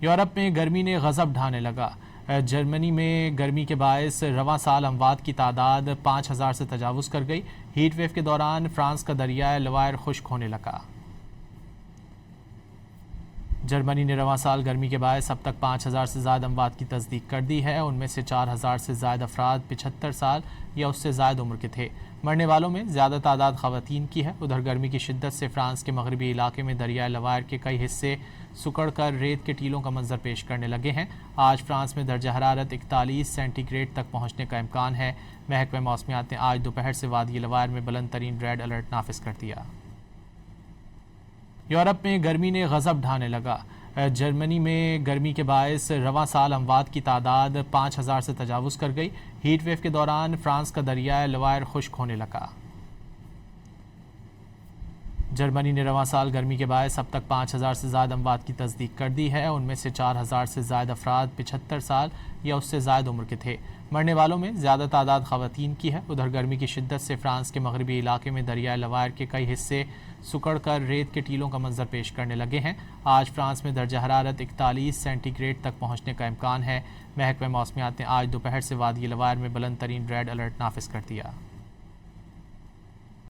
Europe میں گرمی نے غضب ڈھانے لگا۔ جرمنی میں گرمی کے باعث رواں سال اموات کی تعداد 5000 سے تجاوز کر گئی۔ ہیٹ ویو کے دوران فرانس کا دریائے لوائر خشک ہونے لگا۔ جرمنی نے رواں سال گرمی کے باعث اب تک 5000 سے زائد اموات کی تصدیق کر دی ہے۔ ان میں سے 4000 سے زائد افراد 75 سال یا اس سے زائد عمر کے تھے۔ مرنے والوں میں زیادہ تعداد خواتین کی ہے۔ ادھر گرمی کی شدت سے فرانس کے مغربی علاقے میں دریائے لوائر کے کئی حصے سکڑ کر ریت کے ٹیلوں کا منظر پیش کرنے لگے ہیں۔ آج فرانس میں درجہ حرارت 41 سینٹی گریڈ تک پہنچنے کا امکان ہے۔ محکمہ موسمیات نے آج دوپہر سے وادی لوائر میں بلند ترین ریڈ الرٹ نافذ کر دیا۔ یورپ میں گرمی نے غضب ڈھانے لگا۔ جرمنی میں گرمی کے باعث رواں سال اموات کی تعداد 5000 سے تجاوز کر گئی۔ ہیٹ ویو کے دوران فرانس کا دریائے لوائر خشک ہونے لگا۔ جرمنی نے رواں سال گرمی کے باعث اب تک 5000 سے زائد اموات کی تصدیق کر دی ہے۔ ان میں سے 4000 سے زائد افراد 75 سال یا اس سے زائد عمر کے تھے۔ مرنے والوں میں زیادہ تعداد خواتین کی ہے۔ ادھر گرمی کی شدت سے فرانس کے مغربی علاقے میں دریائے لوائر کے کئی حصے سکڑ کر ریت کے ٹیلوں کا منظر پیش کرنے لگے ہیں۔ آج فرانس میں درجہ حرارت 41 سینٹی گریڈ تک پہنچنے کا امکان ہے۔ محکمہ موسمیات نے آج دوپہر سے وادی لوائر میں بلند ترین ریڈ الرٹ نافذ کر دیا۔